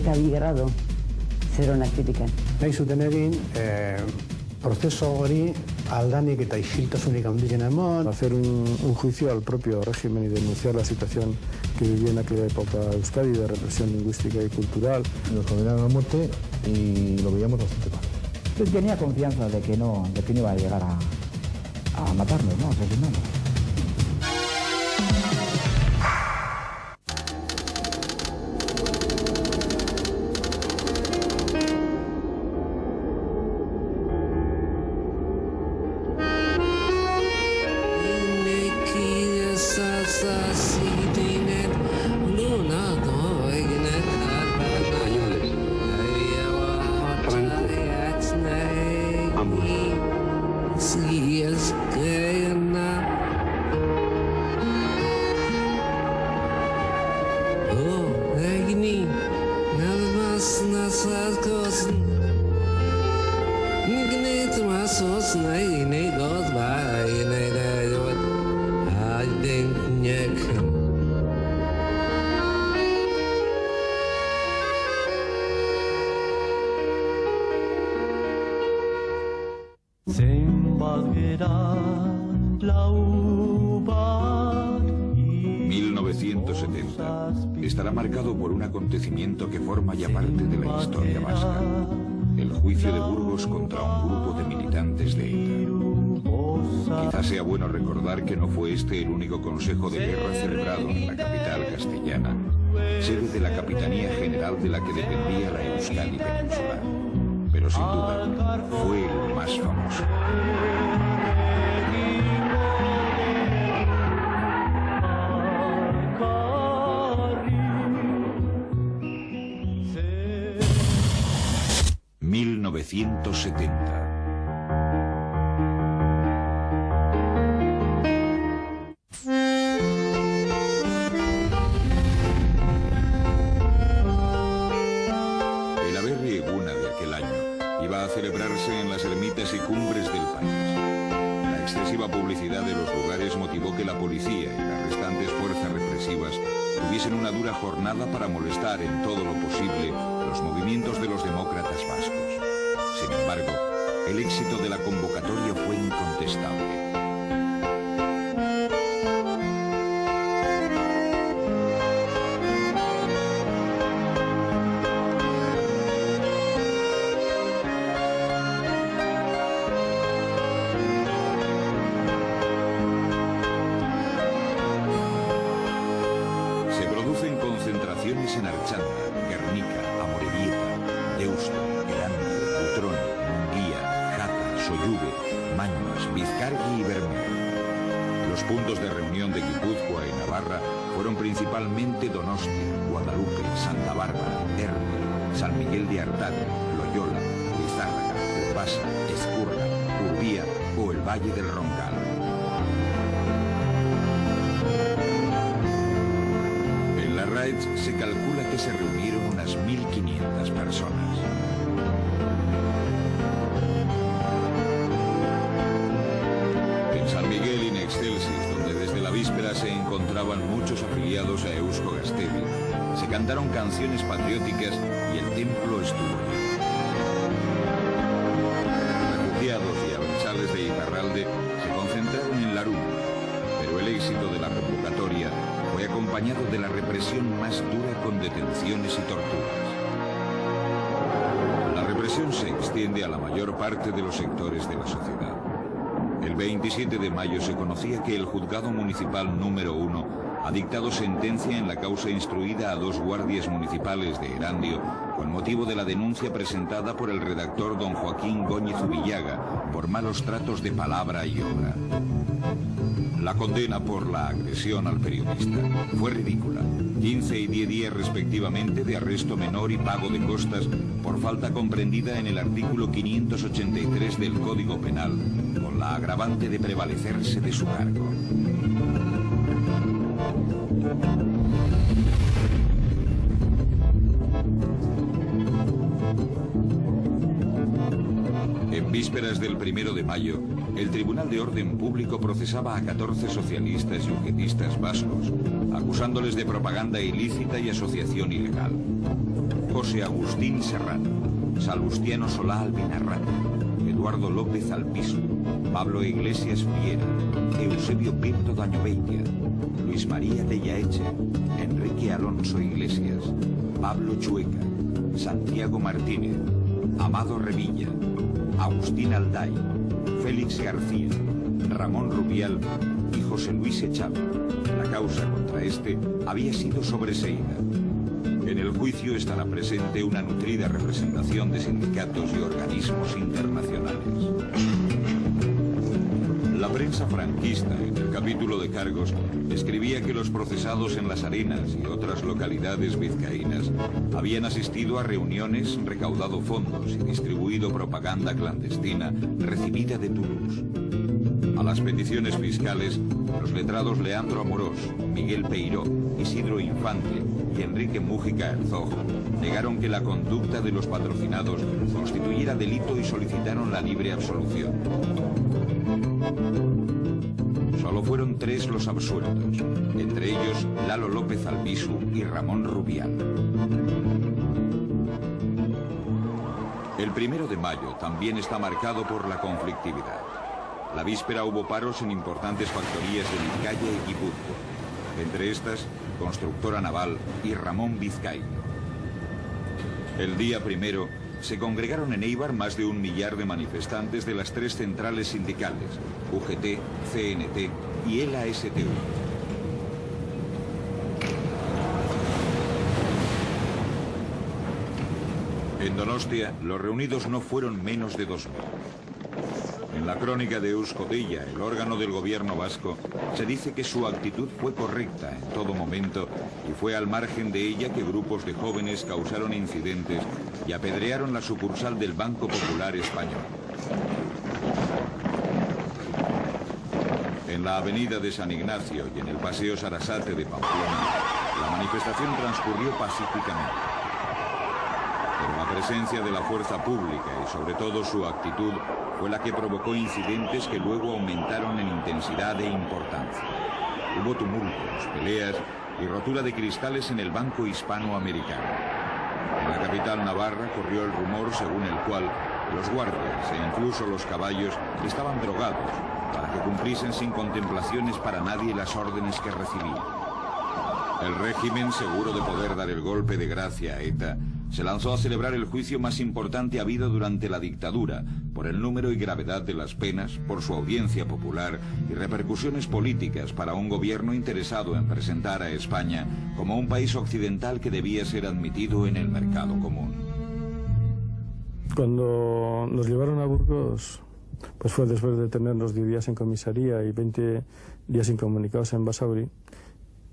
eta bi grado zeronak irikan. Nahi zuten egin, prozeso hori aldanik eta isiltasunik handiren eman. Hacer un juicio al propio régimen y denunciar la situación que vivía en aquella época Euskadi de represión lingüística y cultural. Nos condenaron a muerte y lo veíamos bastante mal. Yo tenía confianza de que no iba a llegar a matarnos, ¿no? Asesinarnos. Estará marcado por un acontecimiento que forma ya parte de la historia vasca: el juicio de Burgos contra un grupo de militantes de ETA. Quizás sea bueno recordar que no fue este el único consejo de guerra celebrado en la capital castellana, sede de la Capitanía General de la que dependía la Euskadi peninsular. Pero sin duda fue el más famoso. El Aberri Eguna de aquel año iba a celebrarse en las ermitas y cumbres del país. La excesiva publicidad de los lugares motivó que la policía y las restantes fuerzas represivas tuviesen una dura jornada para molestar en todo lo posible los movimientos de los demócratas vascos. Sin embargo, el éxito de la convocatoria fue incontestable. Se producen concentraciones en Archanda, Guernica, Amorebieta, Deusto, Erandio, Butrón, Munguía, Jata, Soyuve, Mañuas, Vizcargi y Bermeo. Los puntos de reunión de Guipúzcoa y Navarra fueron principalmente Donostia, Guadalupe, Santa Bárbara, Herbe, San Miguel de Artaga, Loyola, Lizárraga, Urbasa, Ezcurra, Urbía o el Valle del Roncal. En la RAED se calcula que se reunieron unas 1.500 personas. En San Miguel in Excelsis, donde desde la víspera se encontraban muchos afiliados a Eusko Gaztedi, se cantaron canciones patrióticas y el templo estuvo lleno. Refugiados y abertzales de Iparralde se concentraron en Larún, pero el éxito de la convocatoria fue acompañado de la represión más dura con detenciones y torturas. La represión se extiende a la mayor parte de los sectores de la sociedad. El 27 de mayo se conocía que el Juzgado Municipal número 1 ha dictado sentencia en la causa instruida a 2 guardias municipales de Erandio con motivo de la denuncia presentada por el redactor don Joaquín Góñez Ubillaga por malos tratos de palabra y obra. La condena por la agresión al periodista fue ridícula: 15 y 10 días respectivamente de arresto menor y pago de costas por falta comprendida en el artículo 583 del Código Penal, con la agravante de prevalecerse de su cargo. En vísperas del 1 de mayo, el Tribunal de Orden Público procesaba a 14 socialistas y ugetistas vascos, acusándoles de propaganda ilícita y asociación ilegal. José Agustín Serrano, Salustiano Solá Albinarrán, Eduardo López Alpisu, Pablo Iglesias Friera, Eusebio Pinto Dañoveitia, Luis María de Yaeche, Enrique Alonso Iglesias, Pablo Chueca, Santiago Martínez, Amado Revilla, Agustín Alday, Félix García, Ramón Rubial y José Luis Echave. La causa contra este había sido sobreseída. En el juicio estará presente una nutrida representación de sindicatos y organismos internacionales. La prensa franquista, en el capítulo de cargos, escribía que los procesados en Las Arenas y otras localidades vizcaínas habían asistido a reuniones, recaudado fondos y distribuido propaganda clandestina recibida de Toulouse. A las peticiones fiscales, los letrados Leandro Amorós, Miguel Peiró, Isidro Infante y Enrique Mújica Herzog negaron que la conducta de los patrocinados constituyera delito y solicitaron la libre absolución. Solo fueron 3 los absueltos, entre ellos Lalo López Albisu y Ramón Rubial. El 1 de mayo también está marcado por la conflictividad. La víspera hubo paros en importantes factorías de Vizcaya y Guipúzcoa, entre estas Constructora Naval y Ramón Vizcaíno. El día 1 se congregaron en Eibar más de 1 millar de manifestantes de las 3 centrales sindicales, UGT, CNT y ELA-STU. En Donostia, los reunidos no fueron menos de 2000. En la crónica de Euskotilla, el órgano del gobierno vasco, se dice que su actitud fue correcta en todo momento y fue al margen de ella que grupos de jóvenes causaron incidentes y apedrearon la sucursal del Banco Popular Español. En la avenida de San Ignacio y en el paseo Sarasate de Pamplona, la manifestación transcurrió pacíficamente. Pero la presencia de la fuerza pública y sobre todo su actitud fue la que provocó incidentes que luego aumentaron en intensidad e importancia. Hubo tumultos, peleas y rotura de cristales en el Banco Hispanoamericano. En la capital navarra corrió el rumor según el cual los guardias e incluso los caballos estaban drogados para que cumpliesen sin contemplaciones para nadie las órdenes que recibían. El régimen, seguro de poder dar el golpe de gracia a ETA, se lanzó a celebrar el juicio más importante habido durante la dictadura, por el número y gravedad de las penas, por su audiencia popular y repercusiones políticas para un gobierno interesado en presentar a España como un país occidental que debía ser admitido en el mercado común. Cuando nos llevaron a Burgos, pues fue después de tenernos 10 días en comisaría y 20 días incomunicados en Basauri,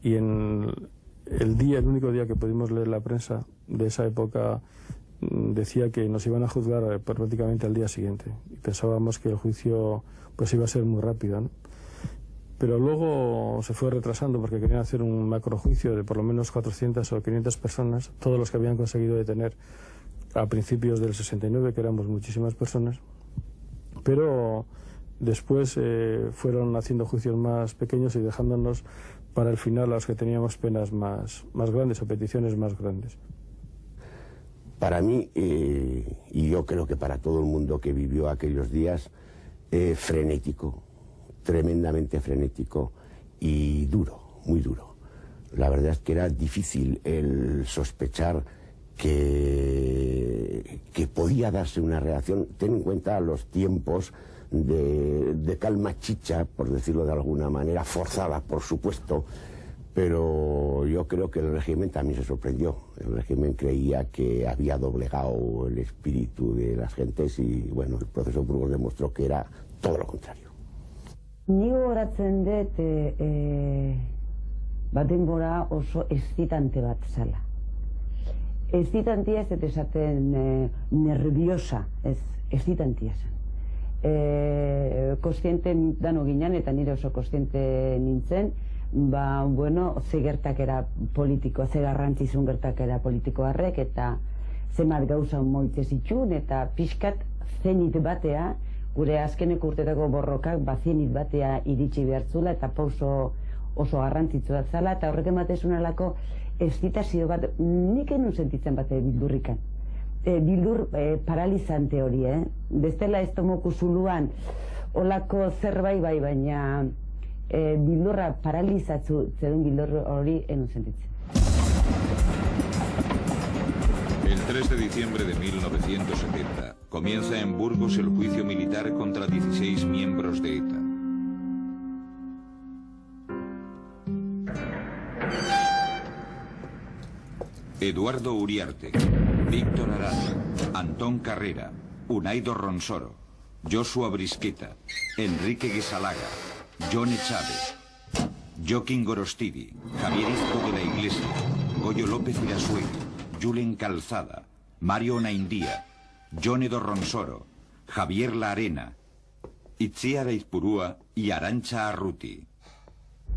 y en el único día que pudimos leer la prensa de esa época decía que nos iban a juzgar prácticamente al día siguiente. Y pensábamos que el juicio pues iba a ser muy rápido, ¿no? Pero luego se fue retrasando porque querían hacer un macrojuicio de por lo menos 400 o 500 personas, todos los que habían conseguido detener a principios del 69, que éramos muchísimas personas. Pero después fueron haciendo juicios más pequeños y dejándonos para el final a los que teníamos penas más grandes o peticiones más grandes. Para mí, y yo creo que para todo el mundo que vivió aquellos días, frenético, tremendamente frenético y duro, muy duro. La verdad es que era difícil el sospechar que podía darse una reacción. Ten en cuenta los tiempos de calma chicha, por decirlo de alguna manera, forzada, por supuesto, pero yo creo que el régimen también se sorprendió. El régimen creía que había doblegado el espíritu de las gentes y, bueno, el proceso Burgos demostró que era todo lo contrario. Ni gogoratzen dut batenbora oso excitante bat zala. Excitantia ez dut esaten nerviosa, ez, excitantia zen. Kontziente dano ginen, eta nire oso kontziente nintzen, ze gertakera politiko, ze garrantzizun gertakera politiko harrek, eta zenbat gauza moitze zitxun, eta pixkat zenit batea, gure azkeneko urtetako borrokak zenit batea iritsi behartzula, eta pauso oso garrantzitsua zala, eta horrek ematezun alako eszitazio bat, nik enun sentitzen bat bildurrikan. Bildur paralizante hori, bestela estomoku zuluan olako zerbait bai, baina bildurra paralizatzu zedun bildur hori enun sentitzen. El 3 de diciembre de 1970 comienza en Burgos el juicio militar contra 16 miembros de ETA. Eduardo Uriarte, Víctor Arana, Antón Carrera, Unaido Ronsoro, Joshua Brisqueta, Enrique Guesalaga, Johnny Chávez, Joaquín Gorostidi, Javier Izco de la Iglesia, Goyo López Irasuegui, Julen Calzada, Mario Onaindía, Jonedo Ronsoro, Javier La Arena, Itziar Aizpurua y Arantxa Arruti.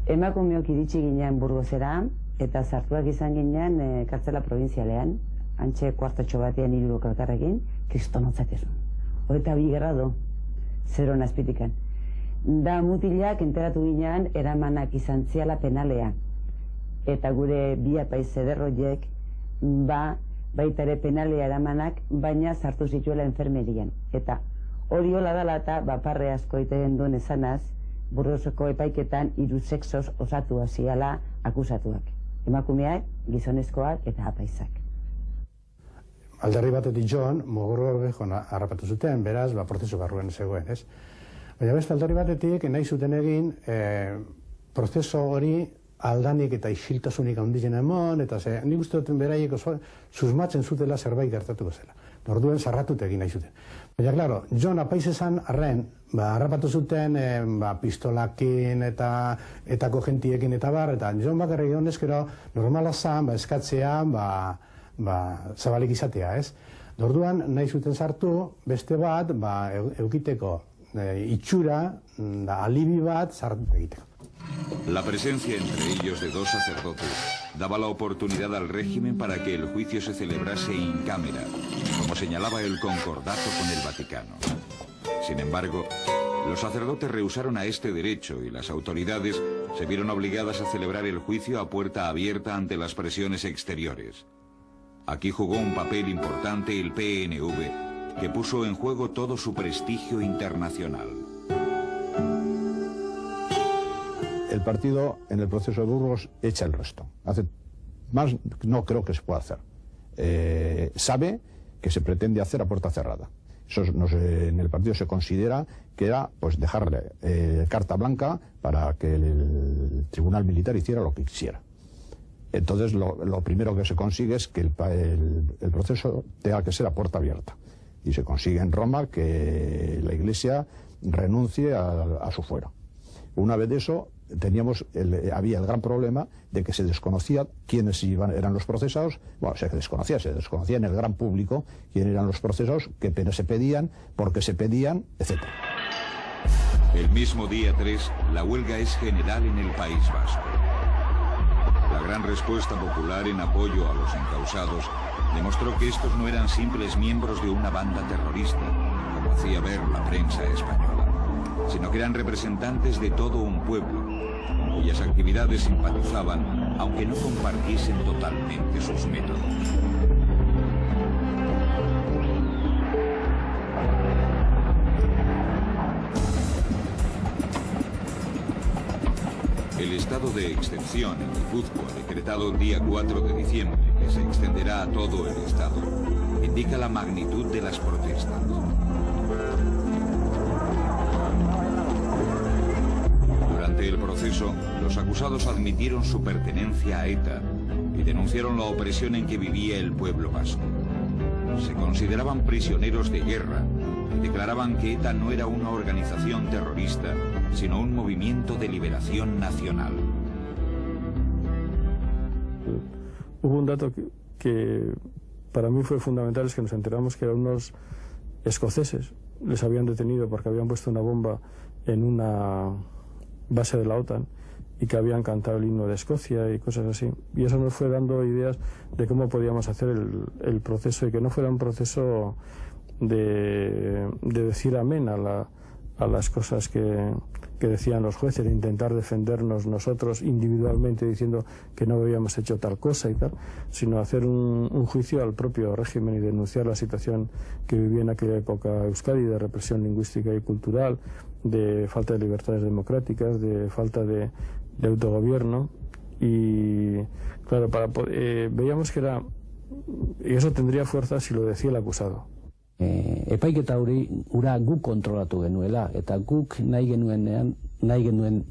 Emakumeok iritsi ginean Burgosera, eta sartuak izan ginean kartzela provinzialean, antxe kuartotxo batean 3 elkarrekin, kristonotzatezun. 22 grado, 0 azpitikan. Da mutilak enteratu ginean eramanak izan ziala penalea. Eta gure bi apaiz ederroiek, baita ere penalea eramanak, baina sartu zituela enfermerian. Eta hori hola dala eta parre asko egiten duen esanaz, Burgoseko epaiketan 3 sexos osatu hasiala akusatuak. Emakumeak, gizonezkoak eta apaizak. Alderri batetik joan, Mogorro Bermejon harrapatu zuten, beraz, prozesu barruan zegoen, ez? Baina beste alderri batetik, nahi zuten egin, prozesu hori aldanik eta isiltasunik handitzen emon, eta nik uste duten beraiek oso susmatzen zutela zerbait gertatuko zela. Orduen sarratut egin nahi zuten. Baina, klaro, Jon apaiz esan arren, harrapatu zuten pistolakin eta etako gentiekin eta eta Jon bakarrik egon ezkero normala zan, eskatzean, zabalik izatea, ez? Orduan, nahi zuten sartu, beste bat, eukiteko itxura, alibi bat, sartu egiteko. La presencia entre ellos de 2 sacerdotes daba la oportunidad al régimen para que el juicio se celebrase in camera, como señalaba el concordato con el Vaticano. Sin embargo, los sacerdotes rehusaron a este derecho y las autoridades se vieron obligadas a celebrar el juicio a puerta abierta ante las presiones exteriores. Aquí jugó un papel importante el PNV, que puso en juego todo su prestigio internacional. El partido en el proceso de Burgos echa el resto. Hace más, no creo que se pueda hacer. Sabe que se pretende hacer a puerta cerrada. Eso en el partido se considera que era pues dejarle carta blanca para que el tribunal militar hiciera lo que quisiera. Entonces lo primero que se consigue es que el proceso tenga que ser a puerta abierta. Y se consigue en Roma que la Iglesia renuncie a su fuero. Una vez de eso, había el gran problema de que se desconocía quiénes eran los procesados. Bueno, se desconocía en el gran público quiénes eran los procesados, qué penas se pedían, por qué se pedían, etc. El mismo día 3, la huelga es general en el País Vasco. La gran respuesta popular en apoyo a los encausados demostró que estos no eran simples miembros de una banda terrorista, como hacía ver la prensa española, sino que eran representantes de todo un pueblo, con cuyas actividades simpatizaban, aunque no compartiesen totalmente sus métodos. El estado de excepción en Guipúzcoa, decretado el día 4 de diciembre, que se extenderá a todo el estado, indica la magnitud de las protestas. Durante el proceso, los acusados admitieron su pertenencia a ETA y denunciaron la opresión en que vivía el pueblo vasco. Se consideraban prisioneros de guerra y declaraban que ETA no era una organización terrorista, sino un movimiento de liberación nacional. Hubo un dato que para mí fue fundamental, es que nos enteramos que a unos escoceses les habían detenido porque habían puesto una bomba en una base de la OTAN y que habían cantado el himno de Escocia y cosas así. Y eso nos fue dando ideas de cómo podíamos hacer el proceso y que no fuera un proceso de decir amén a a las cosas que decían los jueces, de intentar defendernos nosotros individualmente diciendo que no habíamos hecho tal cosa y tal, sino hacer un juicio al propio régimen y denunciar la situación que vivía en aquella época Euskadi, de represión lingüística y cultural, de falta de libertades democráticas, de falta de autogobierno. Y claro, veíamos que era, y eso tendría fuerza si lo decía el acusado. Epaiketa ura guk kontrolatu genuela, eta guk nahi genuen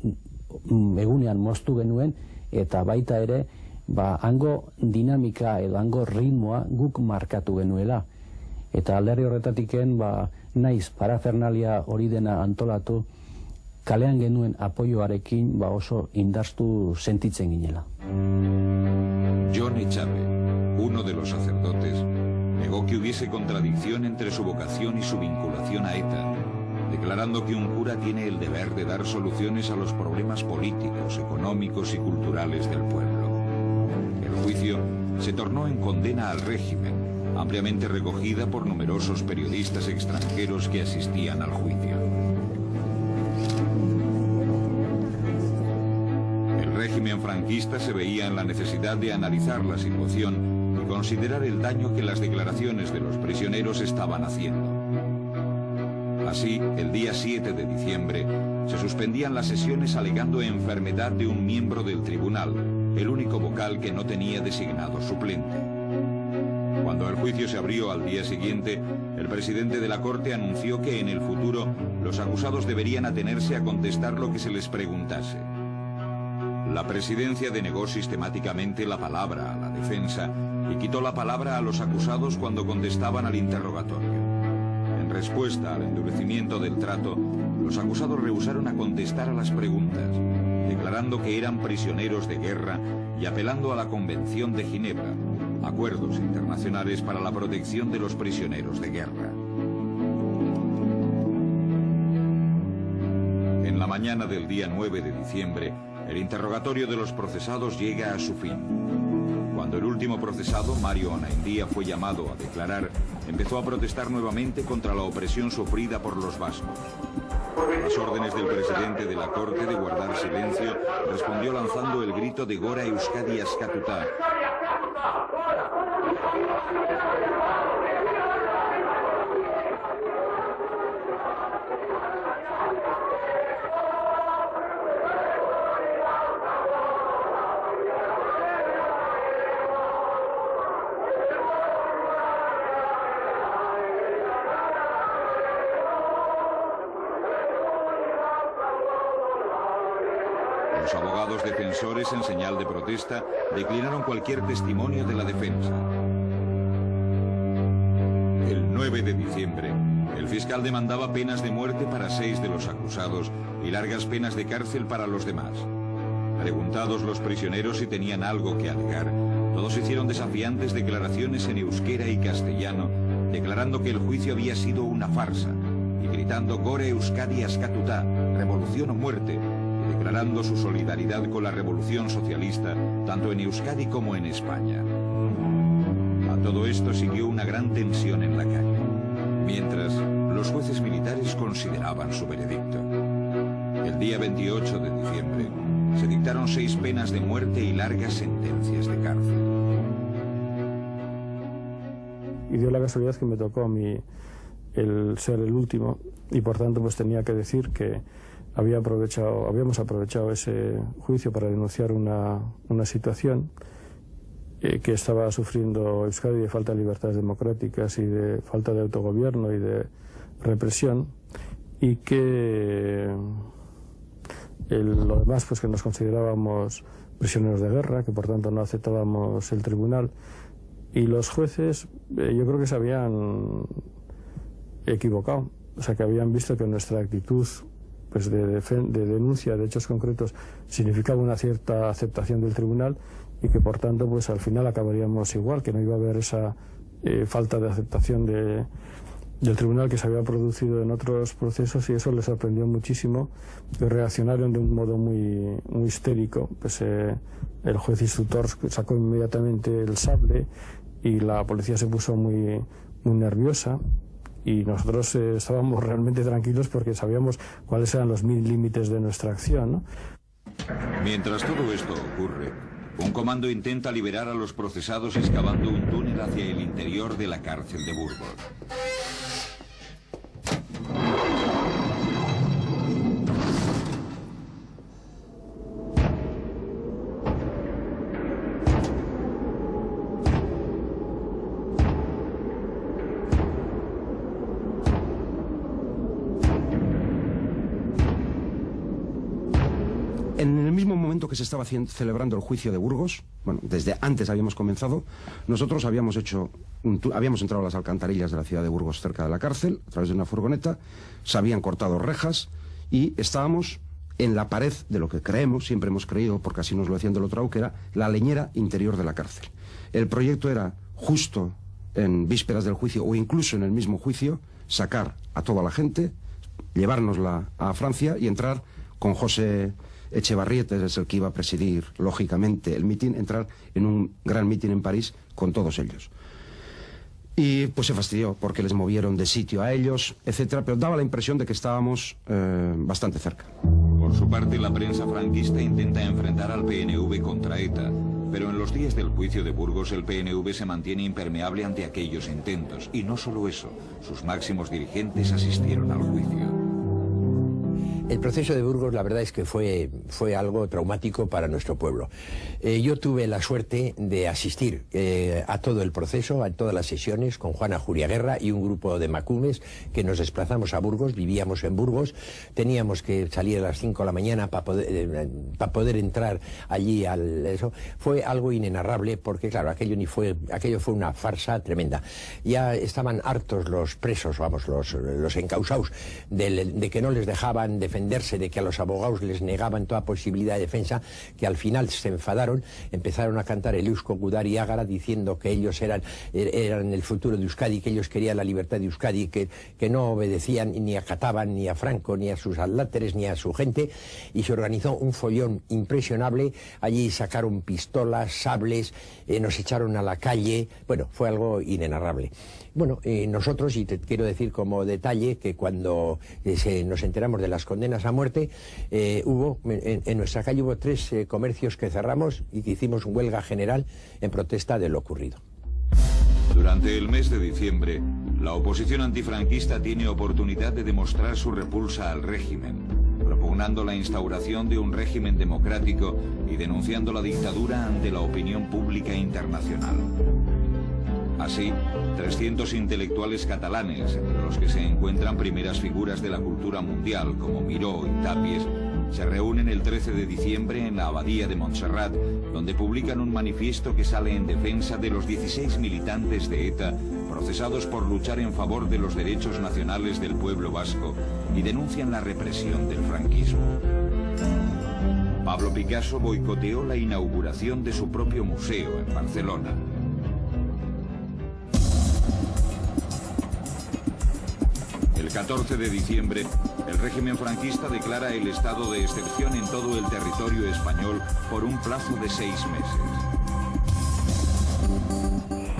egunean moztu genuen, eta baita ere, hango dinamika edo hango ritmoa guk markatu genuela. Eta alderdi horretatiken, naiz parafernalia hori dena antolatu, kalean genuen apoioarekin oso indartu sentitzen ginela. John Echave, uno de los sacerdotes, negó que hubiese contradicción entre su vocación y su vinculación a ETA, declarando que un cura tiene el deber de dar soluciones a los problemas políticos, económicos y culturales del pueblo. El juicio se tornó en condena al régimen, ampliamente recogida por numerosos periodistas extranjeros que asistían al juicio. El régimen franquista se veía en la necesidad de analizar la situación y considerar el daño que las declaraciones de los prisioneros estaban haciendo. Así, el día 7 de diciembre, se suspendían las sesiones alegando enfermedad de un miembro del tribunal, el único vocal que no tenía designado suplente. Cuando el juicio se abrió al día siguiente, el presidente de la Corte anunció que en el futuro los acusados deberían atenerse a contestar lo que se les preguntase. La presidencia denegó sistemáticamente la palabra a la defensa y quitó la palabra a los acusados cuando contestaban al interrogatorio. En respuesta al endurecimiento del trato, los acusados rehusaron a contestar a las preguntas, declarando que eran prisioneros de guerra y apelando a la Convención de Ginebra, acuerdos internacionales para la protección de los prisioneros de guerra. En la mañana del día 9 de diciembre, el interrogatorio de los procesados llega a su fin. Cuando el último procesado, Mario Onaindia, fue llamado a declarar, empezó a protestar nuevamente contra la opresión sufrida por los vascos. A las órdenes del presidente de la Corte de guardar silencio, respondió lanzando el grito de Gora Euskadi Askatuta. Los abogados defensores, en señal de protesta, declinaron cualquier testimonio de la defensa. El 9 de diciembre, el fiscal demandaba penas de muerte para 6 de los acusados y largas penas de cárcel para los demás. Preguntados los prisioneros si tenían algo que alegar, todos hicieron desafiantes declaraciones en euskera y castellano, declarando que el juicio había sido una farsa y gritando Gore Euskadi Askatuta, revolución o muerte, declarando su solidaridad con la revolución socialista, tanto en Euskadi como en España. A todo esto siguió una gran tensión en la calle, mientras los jueces militares consideraban su veredicto. El día 28 de diciembre se dictaron 6 penas de muerte y largas sentencias de cárcel. Y dio la casualidad que me tocó a mí el ser el último, y por tanto pues tenía que decir que habíamos aprovechado ese juicio para denunciar una situación que estaba sufriendo Euskadi de falta de libertades democráticas y de falta de autogobierno y de represión, y que lo demás pues que nos considerábamos prisioneros de guerra, que por tanto no aceptábamos el tribunal, y los jueces yo creo que se habían equivocado, o sea que habían visto que nuestra actitud pues de denuncia de hechos concretos significaba una cierta aceptación del tribunal, y que por tanto pues al final acabaríamos igual, que no iba a haber esa falta de aceptación del tribunal que se había producido en otros procesos, y eso les sorprendió muchísimo, y reaccionaron de un modo muy histérico. Pues el juez instructor sacó inmediatamente el sable y la policía se puso muy nerviosa, y nosotros estábamos realmente tranquilos porque sabíamos cuáles eran los límites de nuestra acción, ¿no? Mientras todo esto ocurre, un comando intenta liberar a los procesados excavando un túnel hacia el interior de la cárcel de Burgos. En el mismo momento que se estaba celebrando el juicio de Burgos, bueno, desde antes habíamos comenzado, nosotros habíamos entrado a las alcantarillas de la ciudad de Burgos, cerca de la cárcel, a través de una furgoneta, se habían cortado rejas y estábamos en la pared de lo que creemos, siempre hemos creído, porque así nos lo decían del otro lado, que era la leñera interior de la cárcel. El proyecto era, justo en vísperas del juicio o incluso en el mismo juicio, sacar a toda la gente, llevárnosla a Francia y entrar con José Echevarrieta, es el que iba a presidir, lógicamente, el mitin, entrar en un gran mitin en París con todos ellos. Y pues se fastidió porque les movieron de sitio a ellos, etcétera, pero daba la impresión de que estábamos bastante cerca. Por su parte, la prensa franquista intenta enfrentar al PNV contra ETA, pero en los días del juicio de Burgos el PNV se mantiene impermeable ante aquellos intentos. Y no solo eso, sus máximos dirigentes asistieron al juicio. El proceso de Burgos, la verdad es que fue algo traumático para nuestro pueblo. Yo tuve la suerte de asistir a todo el proceso, a todas las sesiones, con Juana Juriaguerra y un grupo de macumes que nos desplazamos a Burgos, vivíamos en Burgos, teníamos que salir a las 5 de la mañana para poder entrar allí eso. Fue algo inenarrable porque, claro, aquello fue una farsa tremenda. Ya estaban hartos los presos, vamos, los encausados, de que no les dejaban defenderse, de que a los abogados les negaban toda posibilidad de defensa, que al final se enfadaron, empezaron a cantar el Eusko Gudari Ágara diciendo que ellos eran el futuro de Euskadi, que ellos querían la libertad de Euskadi, que no obedecían ni acataban ni a Franco, ni a sus adláteres, ni a su gente, y se organizó un follón impresionable. Allí sacaron pistolas, sables, nos echaron a la calle. Bueno, fue algo inenarrable. Bueno, nosotros, y te quiero decir como detalle, que cuando nos enteramos de las condenas a muerte, en nuestra calle hubo 3 comercios que cerramos y que hicimos huelga general en protesta de lo ocurrido. Durante el mes de diciembre, la oposición antifranquista tiene oportunidad de demostrar su repulsa al régimen, propugnando la instauración de un régimen democrático y denunciando la dictadura ante la opinión pública internacional. Así, 300 intelectuales catalanes, entre los que se encuentran primeras figuras de la cultura mundial como Miró y Tapies, se reúnen el 13 de diciembre en la Abadía de Montserrat, donde publican un manifiesto que sale en defensa de los 16 militantes de ETA procesados por luchar en favor de los derechos nacionales del pueblo vasco y denuncian la represión del franquismo. Pablo Picasso boicoteó la inauguración de su propio museo en Barcelona. El 14 de diciembre, el régimen franquista declara el estado de excepción en todo el territorio español por un plazo de 6 meses.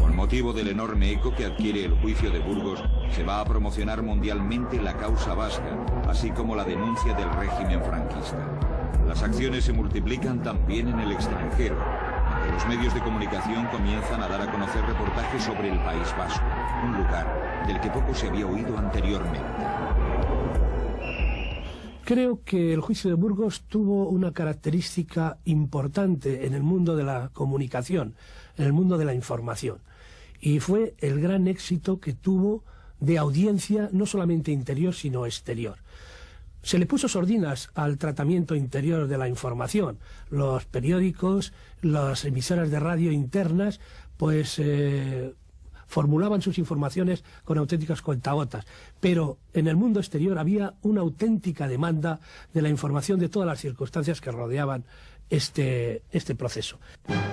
Con motivo del enorme eco que adquiere el juicio de Burgos, se va a promocionar mundialmente la causa vasca, así como la denuncia del régimen franquista. Las acciones se multiplican también en el extranjero. Los medios de comunicación comienzan a dar a conocer reportajes sobre el País Vasco, un lugar del que poco se había oído anteriormente. Creo que el juicio de Burgos tuvo una característica importante en el mundo de la comunicación, en el mundo de la información, y fue el gran éxito que tuvo de audiencia, no solamente interior, sino exterior. Se le puso sordinas al tratamiento interior de la información. Los periódicos, las emisoras de radio internas, pues formulaban sus informaciones con auténticas cuentagotas. Pero en el mundo exterior había una auténtica demanda de la información de todas las circunstancias que rodeaban este proceso.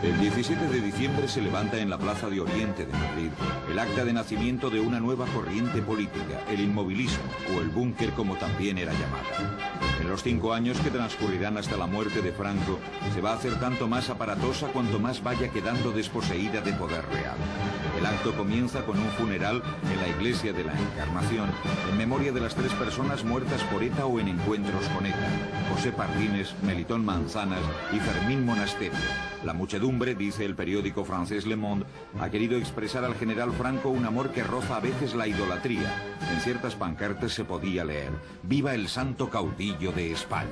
El 17 de diciembre se levanta en la Plaza de Oriente de Madrid el acta de nacimiento de una nueva corriente política, el inmovilismo, o el búnker como también era llamada. En los 5 años que transcurrirán hasta la muerte de Franco, se va a hacer tanto más aparatosa cuanto más vaya quedando desposeída de poder real. El acto comienza con un funeral en la iglesia de la Encarnación, en memoria de las 3 personas muertas por ETA o en encuentros con ETA: José Pardines, Melitón Manzanas y Fermín Monasterio. La muchedumbre, dice el periódico francés Le Monde, ha querido expresar al general Franco un amor que roza a veces la idolatría. En ciertas pancartas se podía leer: «Viva el santo caudillo de España».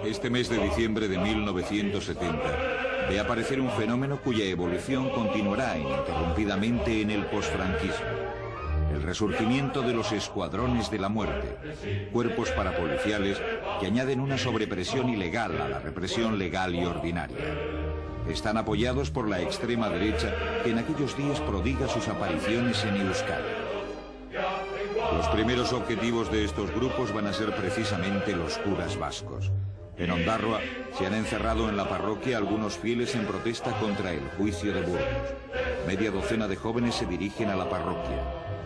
Este mes de diciembre de 1970 ve aparecer un fenómeno cuya evolución continuará ininterrumpidamente en el posfranquismo: el resurgimiento de los escuadrones de la muerte, cuerpos parapoliciales que añaden una sobrepresión ilegal a la represión legal y ordinaria. Están apoyados por la extrema derecha, que en aquellos días prodiga sus apariciones en Euskadi. Los primeros objetivos de estos grupos van a ser precisamente los curas vascos. En Ondarroa se han encerrado en la parroquia algunos fieles en protesta contra el juicio de Burgos. Media docena de jóvenes se dirigen a la parroquia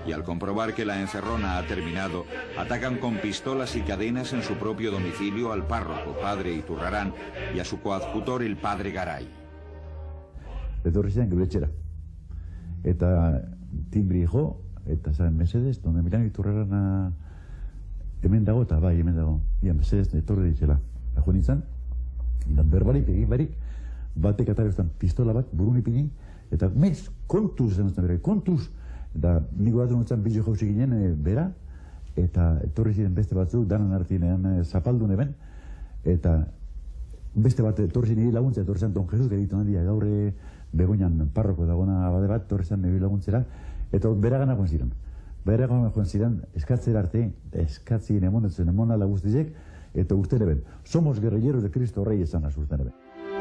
y, al comprobar que la encerrona ha terminado, atacan con pistolas y cadenas en su propio domicilio al párroco, padre Iturrarán, y a su coadjutor, el padre Garay. Etorri ziren gure etxera. Eta timbri jo, eta zaren mesedez, donde miran Iturrarana hemen dago, eta bai, hemen dago. Ia, mesedez, etorri ditxela. Joan nintzen, berbarik, egin barik, batek atareztan pistola bat, burun ipini, eta mez, kontuz zen bere, kontuz! Eta niko bat honetan bizo jauzi ginen bera, eta etorri ziren beste batzuk, danan artinean zapaldun eben, eta beste bat etorri ziren laguntza, etorri zen Don Jesus, geditu handia, gaurre Begoñan parroko dagona abade bat, etorri zen nire laguntzera, eta bera gana joan ziren. Bera gana joan ziren, eskatzera arte, eskatzien emonetzen emona laguztizek, eta urten eben. Somos guerrilleros de Cristo Rey, esan az urten eben.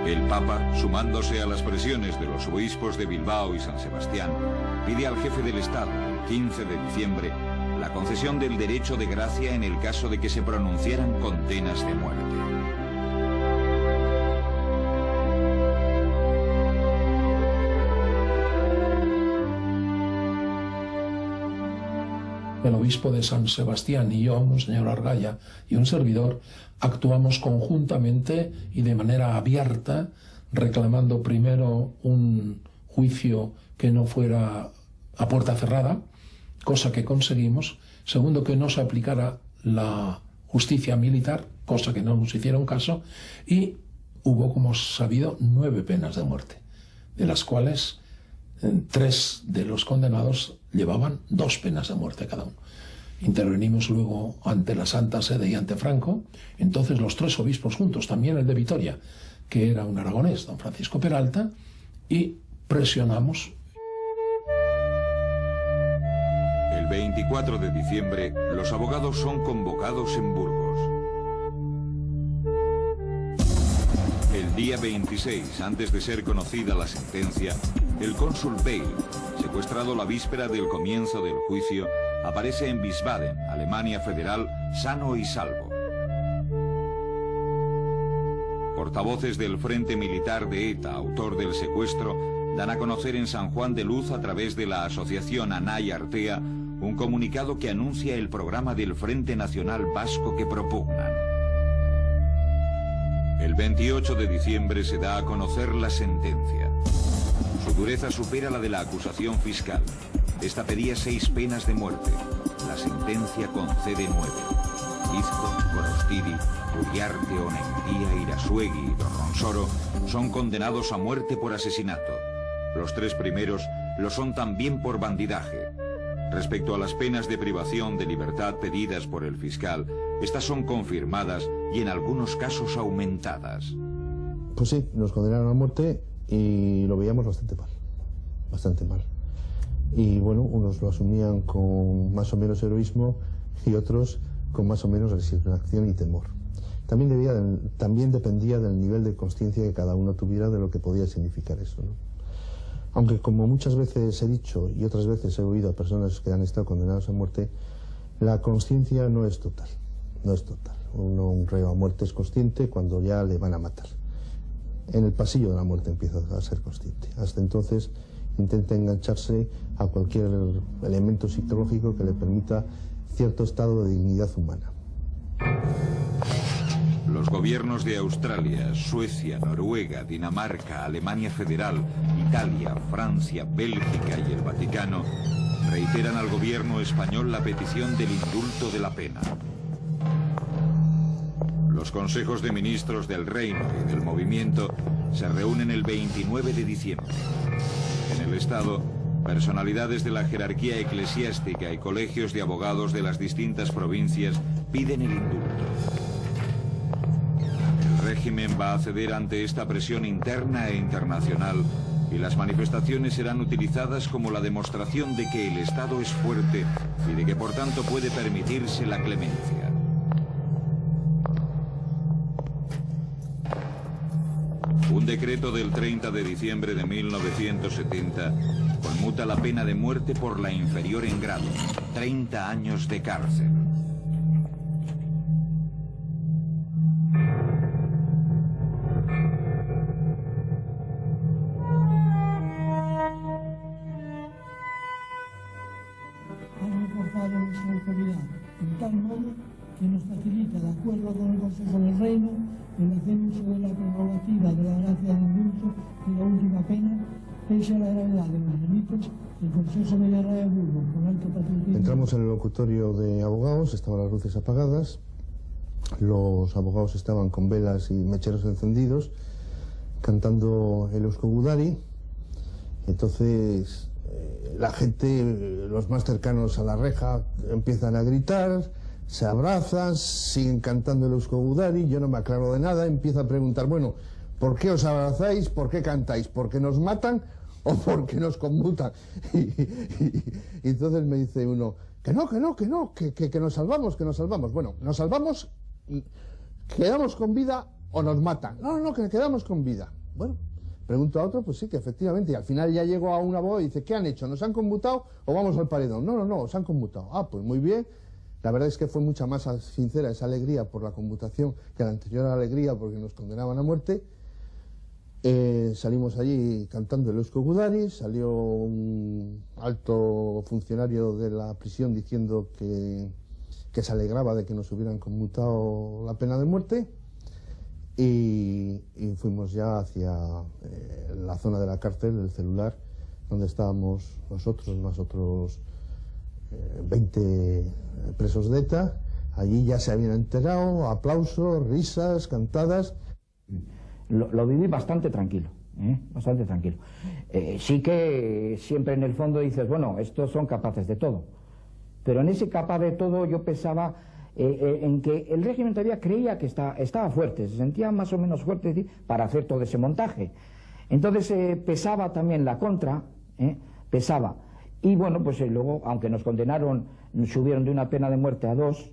El Papa, sumándose a las presiones de los obispos de Bilbao y San Sebastián, pide al jefe del Estado, el 15 de diciembre, la concesión del derecho de gracia en el caso de que se pronunciaran condenas de muerte. El obispo de San Sebastián y yo, Monseñor Argaya, y un servidor, actuamos conjuntamente y de manera abierta, reclamando primero un juicio que no fuera a puerta cerrada, cosa que conseguimos. Segundo, que no se aplicara la justicia militar, cosa que no nos hicieron caso. Y hubo, como sabido, 9 penas de muerte, de las cuales 3 de los condenados llevaban 2 penas de muerte cada uno. Intervenimos luego ante la Santa Sede y ante Franco, entonces los 3 obispos juntos, también el de Vitoria, que era un aragonés, don Francisco Peralta, y presionamos. El 24 de diciembre, los abogados son convocados en Burgos. El día 26, antes de ser conocida la sentencia, el cónsul Bale, secuestrado la víspera del comienzo del juicio, aparece en Wiesbaden, Alemania Federal, sano y salvo. Portavoces del Frente Militar de ETA, autor del secuestro, dan a conocer en San Juan de Luz, a través de la asociación Anay Artea, un comunicado que anuncia el programa del Frente Nacional Vasco que propugnan. El 28 de diciembre se da a conocer la sentencia. Su dureza supera la de la acusación fiscal. Esta pedía 6 penas de muerte. La sentencia concede 9. Izco, Gorostidi, Uriarte, Onendía, Irasuegui y Dorronsoro son condenados a muerte por asesinato. Los 3 primeros lo son también por bandidaje. Respecto a las penas de privación de libertad pedidas por el fiscal, estas son confirmadas y en algunos casos aumentadas. Pues sí, nos condenaron a muerte y lo veíamos bastante mal. Bastante mal. Y bueno, unos lo asumían con más o menos heroísmo y otros con más o menos resignación y temor. También dependía del nivel de conciencia que cada uno tuviera de lo que podía significar eso, ¿no? Aunque, como muchas veces he dicho y otras veces he oído a personas que han estado condenados a muerte, la conciencia no es total. No es total. Un reo a muerte es consciente cuando ya le van a matar. En el pasillo de la muerte empieza a ser consciente. Hasta entonces intenta engancharse a cualquier elemento psicológico que le permita cierto estado de dignidad humana. Los gobiernos de Australia, Suecia, Noruega, Dinamarca, Alemania Federal, Italia, Francia, Bélgica y el Vaticano reiteran al gobierno español la petición del indulto de la pena. Los consejos de ministros del Reino y del Movimiento se reúnen el 29 de diciembre. En el Estado, personalidades de la jerarquía eclesiástica y colegios de abogados de las distintas provincias piden el indulto. El régimen va a ceder ante esta presión interna e internacional y las manifestaciones serán utilizadas como la demostración de que el Estado es fuerte y de que por tanto puede permitirse la clemencia. Un decreto del 30 de diciembre de 1970 conmuta la pena de muerte por la inferior en grado, 30 años de cárcel. Han reforzado nuestra autoridad en tal modo que nos facilita, de acuerdo con el Consejo del Reino, el hacer uso de la prerrogativa de la gracia de indulto y la última pena, pese a la gravedad de los delitos. El Consejo de Guerra de Burgos, con alto patriotismo. Entramos en el locutorio de abogados, estaban las luces apagadas, los abogados estaban con velas y mecheros encendidos, cantando el Eusko Gudari. Entonces la gente, los más cercanos a la reja, empiezan a gritar, se abrazan, siguen cantando el Eusko Gudari. Yo no me aclaro de nada, empiezo a preguntar, bueno, ¿por qué os abrazáis? ¿Por qué cantáis? ¿Por qué nos matan o por qué nos conmutan? Y entonces me dice uno, que no, que nos salvamos, que nos salvamos. Bueno, nos salvamos, quedamos con vida o nos matan. No, que quedamos con vida. Bueno, pregunto a otro, pues sí, que efectivamente. Y al final ya llego a una voz y dice, ¿qué han hecho? ¿Nos han conmutado o vamos al paredón? No, os han conmutado. Ah, pues muy bien. La verdad es que fue mucha más sincera esa alegría por la conmutación que la anterior alegría porque nos condenaban a muerte. Salimos allí cantando el Eusko Gudari, salió un alto funcionario de la prisión diciendo que se alegraba de que nos hubieran conmutado la pena de muerte y fuimos ya hacia la zona de la cárcel, el celular, donde estábamos nosotros, más otros 20 presos de ETA. Allí ya se habían enterado, aplausos, risas, cantadas. Lo viví bastante tranquilo, bastante tranquilo. Sí que siempre en el fondo dices, bueno, estos son capaces de todo. Pero en ese capaz de todo yo pensaba en que el régimen todavía creía que estaba fuerte, se sentía más o menos fuerte para hacer todo ese montaje. Entonces pesaba también la contra, pesaba. Y bueno, pues luego, aunque nos condenaron, subieron de una pena de muerte a 2,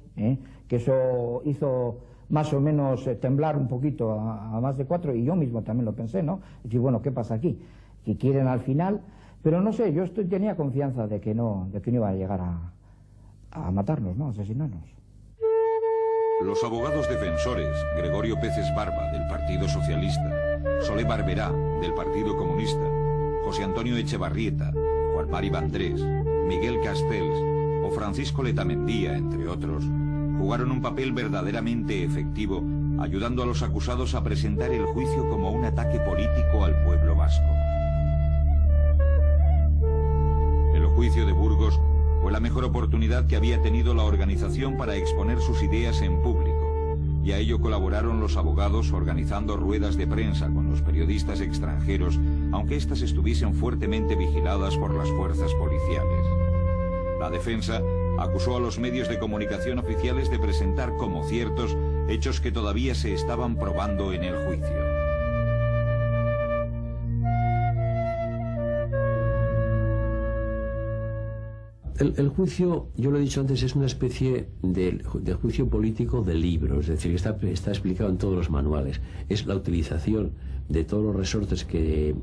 que eso hizo más o menos temblar un poquito a más de 4, y yo mismo también lo pensé, ¿no? Y decir, bueno, ¿qué pasa aquí? Que quieren al final, pero no sé, yo tenía confianza de que no iba a llegar a matarnos, ¿no? A asesinarnos. Los abogados defensores, Gregorio Peces Barba, del Partido Socialista, Solé Barberá, del Partido Comunista, José Antonio Echevarrieta, Juan Mari Vandrés, Miguel Castells o Francisco Letamendía, entre otros, jugaron un papel verdaderamente efectivo, ayudando a los acusados a presentar el juicio como un ataque político al pueblo vasco. El juicio de Burgos fue la mejor oportunidad que había tenido la organización para exponer sus ideas en público, y a ello colaboraron los abogados organizando ruedas de prensa con los periodistas extranjeros, aunque éstas estuviesen fuertemente vigiladas por las fuerzas policiales. La defensa acusó a los medios de comunicación oficiales de presentar como ciertos hechos que todavía se estaban probando en el juicio. El juicio, yo lo he dicho antes, es una especie de juicio político de libro, es decir, está explicado en todos los manuales. Es la utilización de todos los resortes que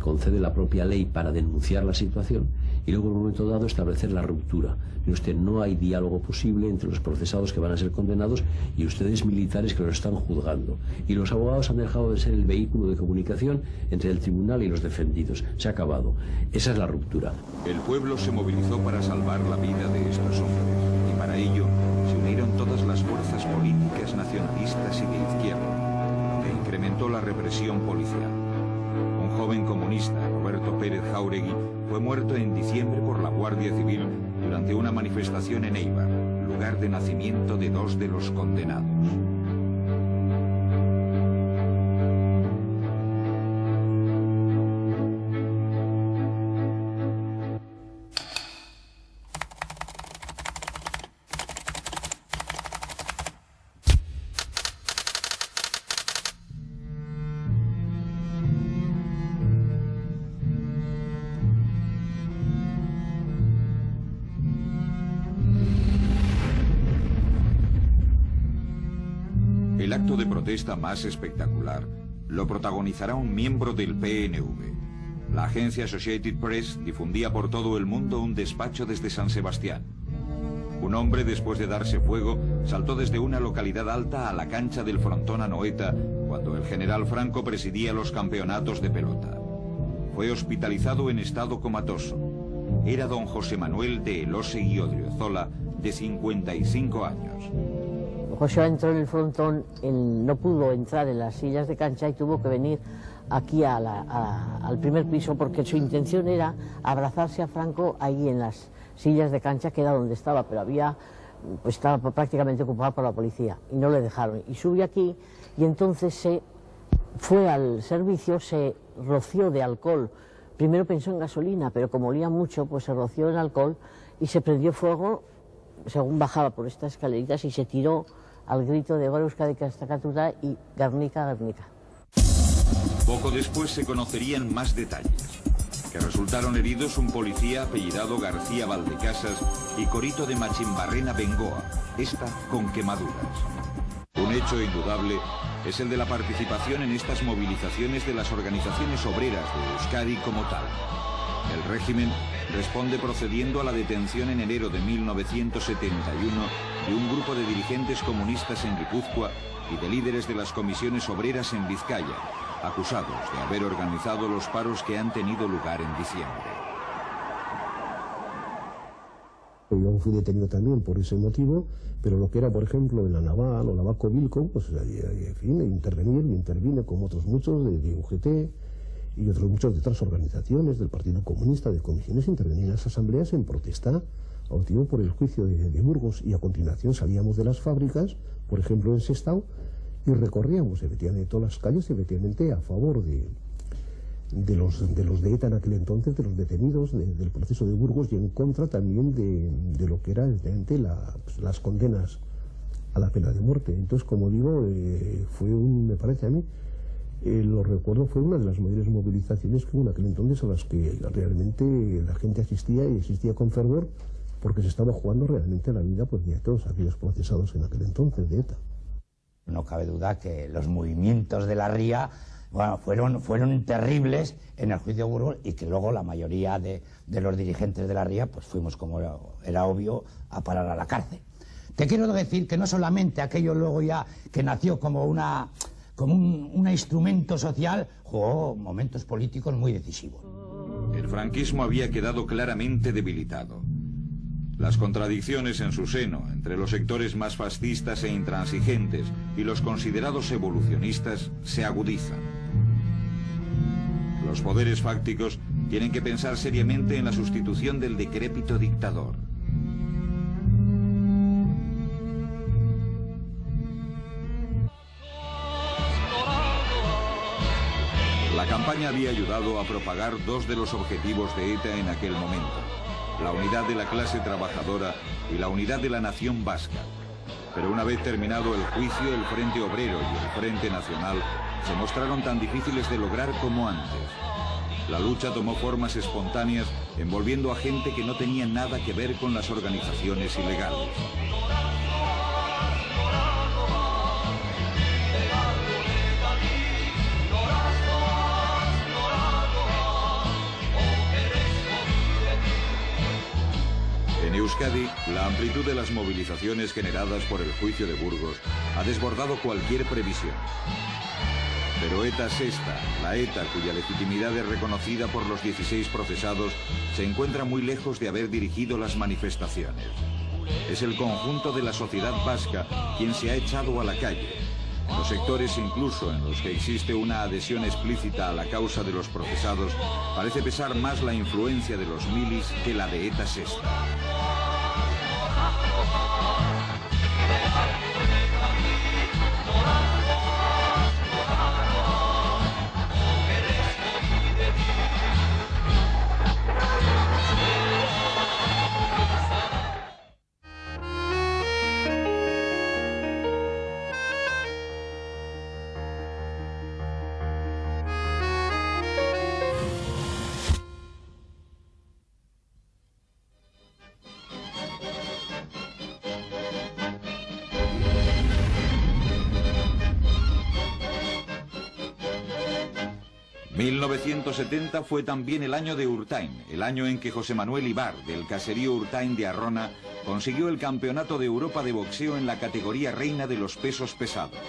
concede la propia ley para denunciar la situación y luego en un momento dado establecer la ruptura. Y usted, no hay diálogo posible entre los procesados que van a ser condenados y ustedes militares que los están juzgando. Y los abogados han dejado de ser el vehículo de comunicación entre el tribunal y los defendidos. Se ha acabado. Esa es la ruptura. El pueblo se movilizó para salvar la vida de estos hombres y para ello manifestación en Eibar, lugar de nacimiento de dos de los condenados. El acto de protesta más espectacular lo protagonizará un miembro del PNV. La agencia Associated Press difundía por todo el mundo un despacho desde San Sebastián. Un hombre, después de darse fuego, saltó desde una localidad alta a la cancha del frontón Anoeta cuando el general Franco presidía los campeonatos de pelota. Fue hospitalizado en estado comatoso. Era don José Manuel de Elósegui Odriozola, de 55 años. José entró en el frontón, él no pudo entrar en las sillas de cancha y tuvo que venir aquí al primer piso porque su intención era abrazarse a Franco ahí en las sillas de cancha, que era donde estaba, pero estaba prácticamente ocupado por la policía y no le dejaron. Y subió aquí y entonces se fue al servicio, se roció de alcohol. Primero pensó en gasolina, pero como olía mucho, pues se roció en alcohol y se prendió fuego según bajaba por estas escaleritas y se tiró al grito de Gora Euskadi Kastakatuta y Garnica, Garnica. Poco después se conocerían más detalles, que resultaron heridos un policía apellidado García Valdecasas y Corito de Machimbarrena Bengoa, esta con quemaduras. Un hecho indudable es el de la participación en estas movilizaciones de las organizaciones obreras de Euskadi como tal. El régimen responde procediendo a la detención en enero de 1971 de un grupo de dirigentes comunistas en Guipúzcoa y de líderes de las comisiones obreras en Vizcaya, acusados de haber organizado los paros que han tenido lugar en diciembre. Yo fui detenido también por ese motivo, pero lo que era, por ejemplo, en la Naval o la Baco Vilco, pues en fin, intervine como otros muchos de UGT y otros muchos de otras organizaciones del Partido Comunista, de comisiones, intervenía en las asambleas en protesta a motivo por el juicio de Burgos, y a continuación salíamos de las fábricas, por ejemplo en Sestao, y recorríamos efectivamente todas las calles efectivamente a favor de los de ETA en aquel entonces, de los detenidos del proceso de Burgos, y en contra también de lo que era evidentemente las condenas a la pena de muerte. Entonces, como digo, me parece a mí, lo recuerdo, fue una de las mayores movilizaciones que hubo en aquel entonces, a las que realmente la gente asistía, y asistía con fervor, porque se estaba jugando realmente la vida pues, de todos aquellos procesados en aquel entonces de ETA. No cabe duda que los movimientos de la RIA fueron terribles en el juicio de Burgos, y que luego la mayoría de los dirigentes de la RIA pues fuimos, como era obvio, a parar a la cárcel. Te quiero decir que no solamente aquello luego ya que nació como un instrumento social, jugó momentos políticos muy decisivos. El franquismo había quedado claramente debilitado. Las contradicciones en su seno entre los sectores más fascistas e intransigentes y los considerados evolucionistas se agudizan. Los poderes fácticos tienen que pensar seriamente en la sustitución del decrépito dictador. La campaña había ayudado a propagar dos de los objetivos de ETA en aquel momento: la unidad de la clase trabajadora y la unidad de la nación vasca. Pero una vez terminado el juicio, el Frente Obrero y el Frente Nacional se mostraron tan difíciles de lograr como antes. La lucha tomó formas espontáneas, envolviendo a gente que no tenía nada que ver con las organizaciones ilegales. En Euskadi, la amplitud de las movilizaciones generadas por el juicio de Burgos ha desbordado cualquier previsión. Pero ETA Sexta, la ETA cuya legitimidad es reconocida por los 16 procesados, se encuentra muy lejos de haber dirigido las manifestaciones. Es el conjunto de la sociedad vasca quien se ha echado a la calle. En los sectores incluso en los que existe una adhesión explícita a la causa de los procesados, parece pesar más la influencia de los milis que la de ETA Sexta. 1970 fue también el año de Urtain, el año en que José Manuel Ibar, del caserío Urtain de Arrona, consiguió el campeonato de Europa de boxeo en la categoría reina de los pesos pesados.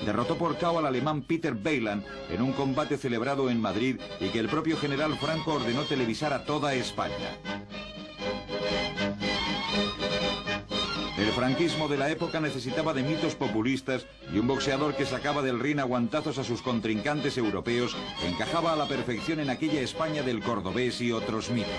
Derrotó por KO al alemán Peter Beiland en un combate celebrado en Madrid y que el propio general Franco ordenó televisar a toda España. El franquismo de la época necesitaba de mitos populistas y un boxeador que sacaba del ring a guantazos a sus contrincantes europeos encajaba a la perfección en aquella España del cordobés y otros mitos.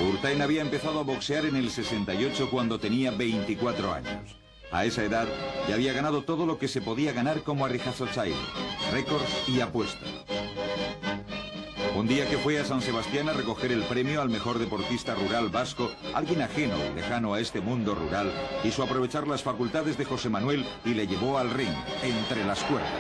Urtain había empezado a boxear en el 68 cuando tenía 24 años. A esa edad ya había ganado todo lo que se podía ganar como Arrijazochaile, récords y apuestas. Un día que fue a San Sebastián a recoger el premio al mejor deportista rural vasco, alguien ajeno y lejano a este mundo rural quiso aprovechar las facultades de José Manuel y le llevó al ring, entre las cuerdas.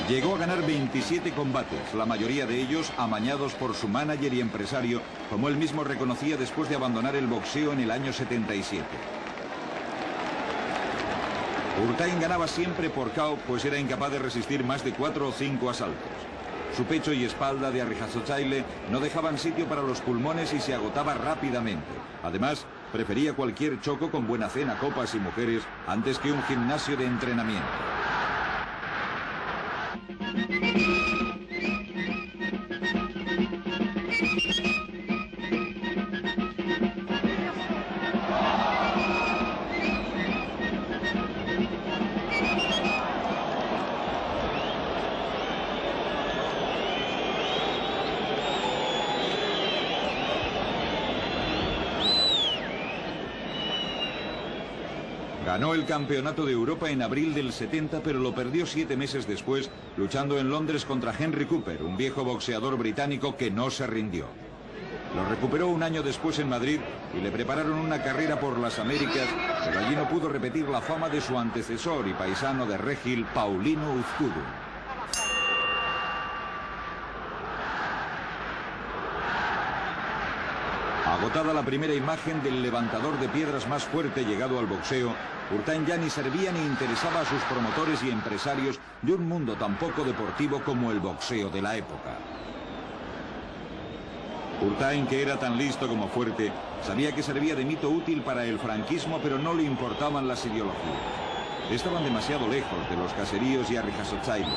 Llegó a ganar 27 combates, la mayoría de ellos amañados por su manager y empresario, como él mismo reconocía después de abandonar el boxeo en el año 77. Urtain ganaba siempre por KO, pues era incapaz de resistir más de 4 o 5 asaltos. Su pecho y espalda de Arrijazochaile no dejaban sitio para los pulmones y se agotaba rápidamente. Además, prefería cualquier choco con buena cena, copas y mujeres antes que un gimnasio de entrenamiento. Ganó el campeonato de Europa en abril del 70, pero lo perdió 7 meses después, luchando en Londres contra Henry Cooper, un viejo boxeador británico que no se rindió. Lo recuperó un año después en Madrid y le prepararon una carrera por las Américas, pero allí no pudo repetir la fama de su antecesor y paisano de Regil, Paulino Uzcudu. Agotada la primera imagen del levantador de piedras más fuerte llegado al boxeo, Urtain ya ni servía ni interesaba a sus promotores y empresarios de un mundo tan poco deportivo como el boxeo de la época. Urtain, que era tan listo como fuerte, sabía que servía de mito útil para el franquismo, pero no le importaban las ideologías. Estaban demasiado lejos de los caseríos y Arrijazochaile.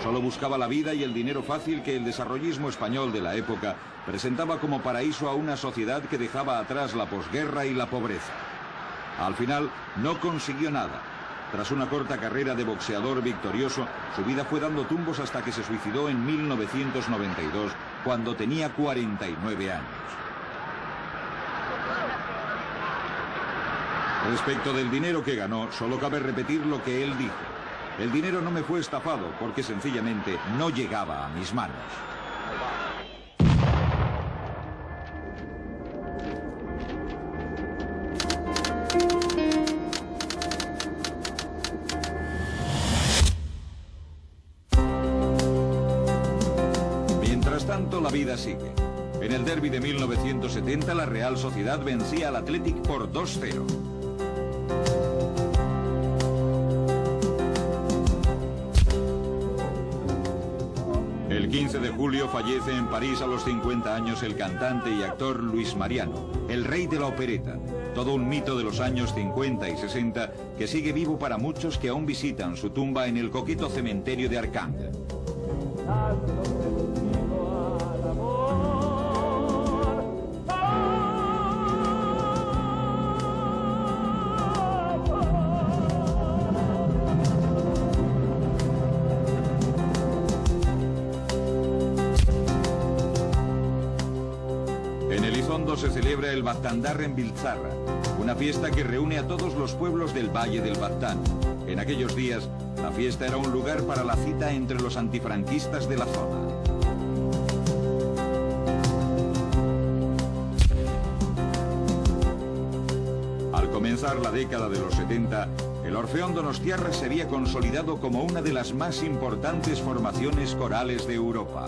Solo buscaba la vida y el dinero fácil que el desarrollismo español de la época presentaba como paraíso a una sociedad que dejaba atrás la posguerra y la pobreza. Al final, no consiguió nada. Tras una corta carrera de boxeador victorioso, su vida fue dando tumbos hasta que se suicidó en 1992, cuando tenía 49 años. Respecto del dinero que ganó, solo cabe repetir lo que él dijo. El dinero no me fue estafado porque sencillamente no llegaba a mis manos. Mientras tanto, la vida sigue. En el derbi de 1970, la Real Sociedad vencía al Athletic por 2-0. El 15 de julio fallece en París a los 50 años el cantante y actor Luis Mariano, el rey de la opereta, todo un mito de los años 50 y 60 que sigue vivo para muchos que aún visitan su tumba en el coqueto cementerio de Arcángel. Se celebra el Baztandar en Biltzarra, una fiesta que reúne a todos los pueblos del Valle del Baztán. En aquellos días, la fiesta era un lugar para la cita entre los antifranquistas de la zona. comenzar la década de los 70, el Orfeón Donostiarra se había consolidado como una de las más importantes formaciones corales de Europa.